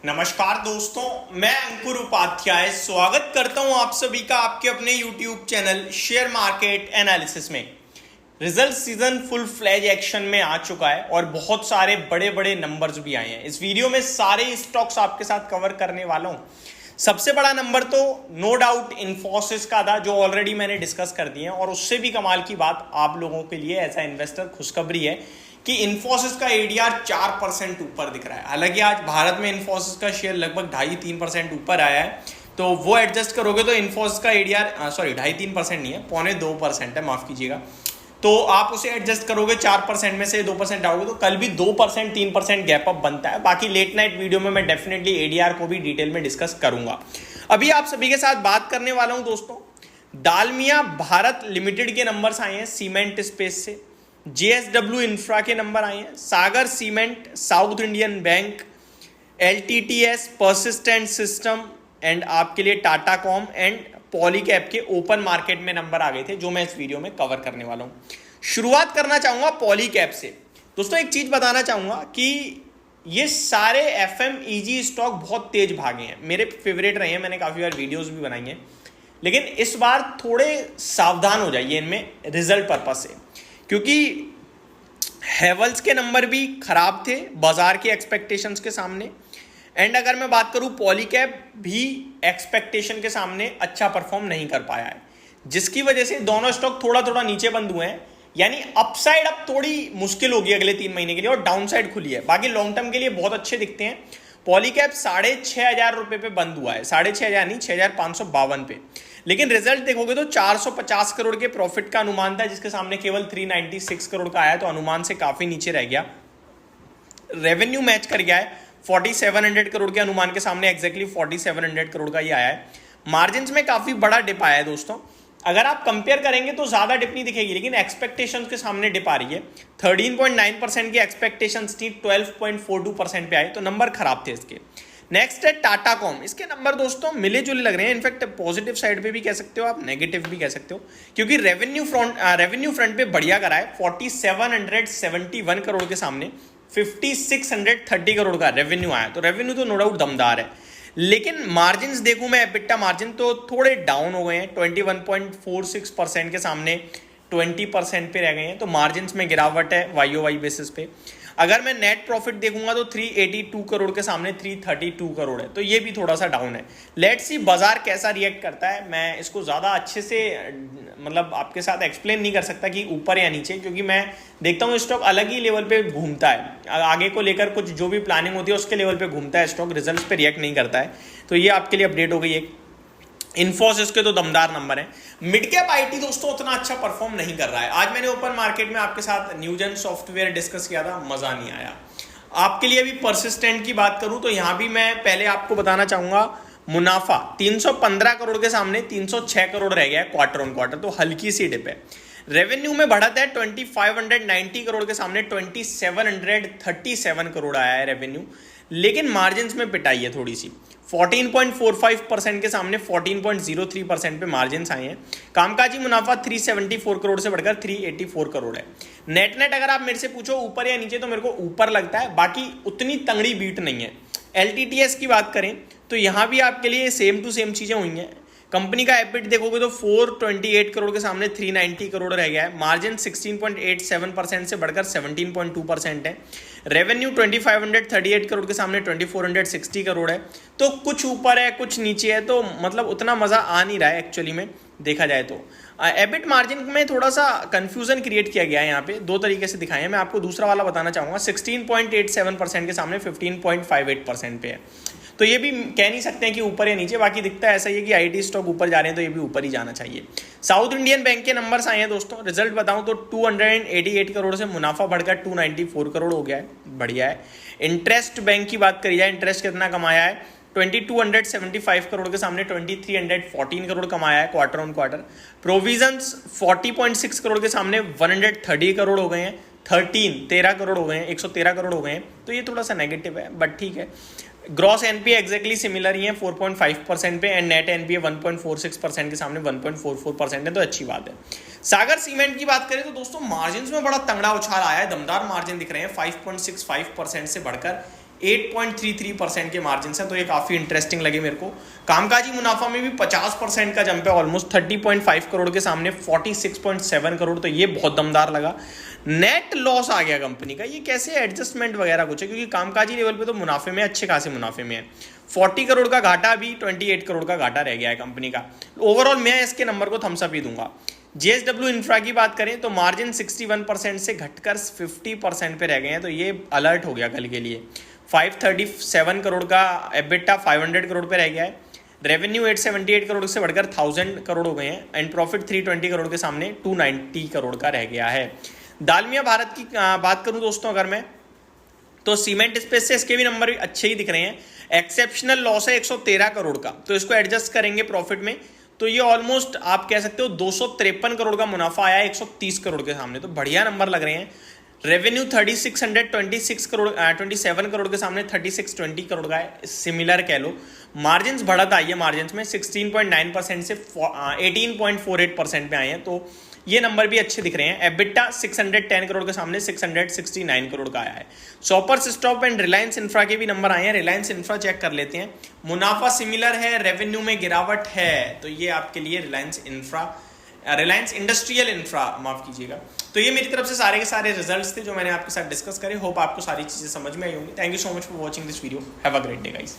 नमस्कार दोस्तों, मैं अंकुर उपाध्याय स्वागत करता हूं आप सभी का आपके अपने YouTube channel share market analysis में। Result season full fledge action में आ चुका है और बहुत सारे बड़े बड़े नंबर्स भी आए हैं। इस वीडियो में सारे स्टॉक्स आपके साथ कवर करने वाला हूं। सबसे बड़ा नंबर तो नो डाउट इन्फोसिस का था, जो ऑलरेडी मैंने डिस्कस कर दिए हैं, और उससे भी कमाल की बात आप लोगों के लिए एज अ इन्वेस्टर खुशखबरी है कि इन्फोसिस का एडीआर 4% ऊपर दिख रहा है। हालांकि आज भारत में इन्फोसिस का शेयर लगभग 2.5-3% ऊपर आया है, तो वो एडजस्ट करोगे तो इन्फोसिस का एडीआर 2.5-3% नहीं है, 2.25% है, माफ कीजिएगा। तो आप उसे एडजस्ट करोगे 4% में से 2% आओगे तो कल भी 2% 3% गैप अप बनता है। बाकी लेट नाइट वीडियो में मैं डेफिनेटली एडीआर को भी डिटेल में डिस्कस करूंगा। अभी आप सभी के साथ बात करने वाला हूं दोस्तों, डालमिया भारत लिमिटेड के नंबर्स आए हैं सीमेंट स्पेस से, जेएसडब्ल्यू इंफ्रा के नंबर आए हैं, Sagar Cement, South Indian Bank, LTTS, Persistent System and आपके लिए टाटा कॉम एंड पॉलीकैब के ओपन मार्केट में नंबर आ गए थे, जो मैं इस वीडियो में कवर करने वाला हूं। शुरुआत करना चाहूंगा पॉलीकैब से। दोस्तों एक चीज बताना चाहूंगा कि ये सारे एफएमईजी स्टॉक बहुत तेज भागे हैं, मेरे फेवरेट रहे हैं, मैंने काफी बार वीडियोस भी बनाई हैं, लेकिन इस बार थोड़े सावधान हो जाइए इनमें रिजल्ट पर्पज से, क्योंकि हेवल्स के नंबर भी खराब थे बाजार के एक्सपेक्टेशंस के सामने। एंड अगर मैं बात करूं पॉलीकैब भी एक्सपेक्टेशन के सामने अच्छा परफॉर्म नहीं कर पाया है, जिसकी वजह से दोनों स्टॉक थोड़ा थोड़ा नीचे बंद हुए हैं। यानी अपसाइड अब थोड़ी मुश्किल होगी अगले 3 महीने के लिए और डाउन साइड खुली है। बाकी लॉन्ग टर्म के लिए बहुत अच्छे दिखते हैं। पॉलीकैब 6,500 रुपए पे बंद हुआ है, 6,500 नहीं 6,552 पे, लेकिन रिजल्ट देखोगे तो 450 करोड़ के प्रॉफिट का अनुमान था, जिसके सामने केवल 396 करोड़ का आया, तो अनुमान से काफी नीचे रह गया। रेवेन्यू मैच कर गया है 4700 करोड़ के अनुमान के सामने, एग्जैक्टली 4700 करोड़ का ही आया है। मार्जिन्स में काफी बड़ा डिप आया है दोस्तों, अगर आप कंपेयर करेंगे तो ज्यादा डिप नहीं दिखेगी, लेकिन एक्सपेक्टेशंस के सामने डिप आ रही है। 13.9% की एक्सपेक्टेशंस थी, 12.42% पे आए, तो नंबर खराब थे इसके। नेक्स्ट है टाटा कॉम। इसके नंबर दोस्तों मिले जुले लग रहे हैं, इनफैक्ट पॉजिटिव साइड पे भी कह सकते हो आप, नेगेटिव भी कह सकते हो, क्योंकि रेवेन्यू फ्रंट पे बढ़िया करा है। 4771 करोड़ के सामने 5630 करोड़ का रेवेन्यू आया, तो रेवेन्यू तो नो डाउट दमदार है, लेकिन मार्जिन्स देखूं मैं एबिटा मार्जिन तो थोड़े डाउन हो गए हैं। 21.46% के सामने 20% पे रह गए हैं, तो मार्जिन्स में गिरावट है वाईओवाई बेसिस पे। अगर मैं नेट प्रॉफिट देखूंगा तो 382 करोड़ के सामने 332 करोड़ है, तो ये भी थोड़ा सा डाउन है। लेट्स सी बाजार कैसा रिएक्ट करता है। मैं इसको ज़्यादा अच्छे से मतलब आपके साथ एक्सप्लेन नहीं कर सकता कि ऊपर या नीचे, क्योंकि मैं देखता हूँ स्टॉक अलग ही लेवल पे घूमता है, आगे को लेकर कुछ जो भी प्लानिंग होती है उसके लेवल पे घूमता है स्टॉक, रिजल्ट्स पे रिएक्ट नहीं करता है। तो ये आपके लिए अपडेट हो गई एक। इन्फोसिस के तो दमदार नंबर है। मिड कैप आईटी दोस्तों उतना अच्छा परफॉर्म नहीं कर रहा है। आज मैंने ओपन मार्केट में आपके साथ न्यूजन सॉफ्टवेयर डिस्कस किया था, मजा नहीं आया। आपके लिए अभी परसिस्टेंट की बात करूं तो यहां भी मैं पहले आपको बताना चाहूंगा, मुनाफा 315 करोड़ के सामने 306 करोड़ रह गया है क्वार्टर ऑन क्वार्टर, तो हल्की सी डिप है। रेवेन्यू में बढ़त है 2590 करोड़ के सामने 2737 करोड़ आया है रेवेन्यू, लेकिन मार्जिन्स में पिटाई है थोड़ी सी। 14.45% के सामने 14.03% पे मार्जिन्स आए हैं। कामकाजी मुनाफा 374 करोड़ से बढ़कर 384 करोड़ है। नेट अगर आप मेरे से पूछो ऊपर या नीचे, तो मेरे को ऊपर लगता है, बाकी उतनी तंगड़ी बीट नहीं है। एलटीटीएस की बात करें तो यहाँ भी आपके लिए सेम टू सेम चीज़ें हुई हैं। कंपनी का एबिट देखोगे तो 428 करोड़ के सामने 390 करोड़ रह गया है। मार्जिन 16.87% से बढ़कर 17.2% है। रेवेन्यू 2538 करोड़ के सामने 2460 करोड़ है, तो कुछ ऊपर है कुछ नीचे है, तो मतलब उतना मज़ा आ नहीं रहा है एक्चुअली में देखा जाए तो। एबिट मार्जिन में थोड़ा सा कंफ्यूजन क्रिएट किया गया है, यहाँ पे दो तरीके से दिखाए हैं। मैं आपको दूसरा वाला बताना चाहूँगा, 16.87% के सामने 15.58% पे है, तो ये भी कह नहीं सकते हैं कि ऊपर या नीचे, बाकी दिखता है ऐसा ही है कि आईटी स्टॉक ऊपर जा रहे हैं तो ये भी ऊपर ही जाना चाहिए। साउथ इंडियन बैंक के नंबर्स आए हैं दोस्तों, रिजल्ट बताऊं तो 288 करोड़ से मुनाफा बढ़कर 294 करोड़ हो गया है, बढ़िया है। इंटरेस्ट बैंक की बात करी जाए, इंटरेस्ट कितना कमाया है, 2275 करोड़ के सामने 2314 करोड़ कमाया है quarter on quarter. Provisions 40.6 crore के सामने 130 करोड़ हो गए हैं, 13 करोड़ हो गए हैं, 113 करोड़ हो गए हैं, तो ये थोड़ा सा नेगेटिव है बट ठीक है। ग्रॉस एनपीए एग्जैक्टली सिमिलर ही है 4.5% पे, एंड नेट एनपीए 1.46% के सामने 1.44% है, तो अच्छी बात है। सागर सीमेंट की बात करें तो दोस्तों मार्जिन में बड़ा तंगड़ा उछाल आया है, दमदार मार्जिन दिख रहे हैं, 5.65% से बढ़कर 8.33% के मार्जिन है, तो ये काफ़ी इंटरेस्टिंग लगे मेरे को। कामकाजी मुनाफा में भी 50% का जंप है, ऑलमोस्ट 30.5 करोड़ के सामने 46.7 करोड़, तो ये बहुत दमदार लगा। नेट लॉस आ गया कंपनी का, ये कैसे एडजस्टमेंट वगैरह कुछ है, क्योंकि कामकाजी लेवल पे तो मुनाफे में अच्छे खासे मुनाफे में है। 40 करोड़ का घाटा, अभी 28 करोड़ का घाटा रह गया है कंपनी का। ओवरऑल मैं इसके नंबर को थम्स अप ही दूंगा। JSW इंफ्रा की बात करें तो मार्जिन 61% से घटकर 50% पे रह गए हैं, तो ये अलर्ट हो गया कल के लिए। 537 करोड़ का एबिटा 500 करोड़ पे रह गया है। रेवेन्यू 878 करोड़ से बढ़कर 1000 करोड़ हो गए हैं एंड प्रॉफिट 320 करोड़ के सामने 290 करोड़ का रह गया है। दालमिया भारत की बात करूं दोस्तों अगर मैं, तो सीमेंट स्पेस से इसके भी नंबर अच्छे ही दिख रहे हैं। एक्सेप्शनल लॉस है 113 करोड़ का, तो इसको एडजस्ट करेंगे प्रॉफिट में तो ये ऑलमोस्ट आप कह सकते हो 253 करोड़ का मुनाफा आया है 130 करोड़ के सामने, तो बढ़िया नंबर लग रहे हैं। रेवेन्यू 3626 करोड़ 27 करोड़ के सामने 3620 करोड़ का है, सिमिलर कह लो। मार्जिन बढ़त आई है, मार्जिन में 16.9% से 18.48% में आए हैं, तो ये नंबर भी अच्छे दिख रहे हैं। एबिटा 610 करोड़ के सामने 669 करोड़ का आया है। Shoppers stop and Reliance infra के भी नंबर आए हैं। रिलायंस इंफ्रा चेक कर लेते हैं, मुनाफा सिमिलर है, रेवेन्यू में गिरावट है, तो ये आपके लिए रिलायंस इंडस्ट्रियल इंफ्रा माफ कीजिएगा। तो ये मेरी तरफ से सारे के सारे रिजल्ट्स थे जो मैंने आपके साथ डिस्कस करे। होप आपको सारी चीजें समझ में आई होंगी। Thank you so much for watching this video. Have a great day guys.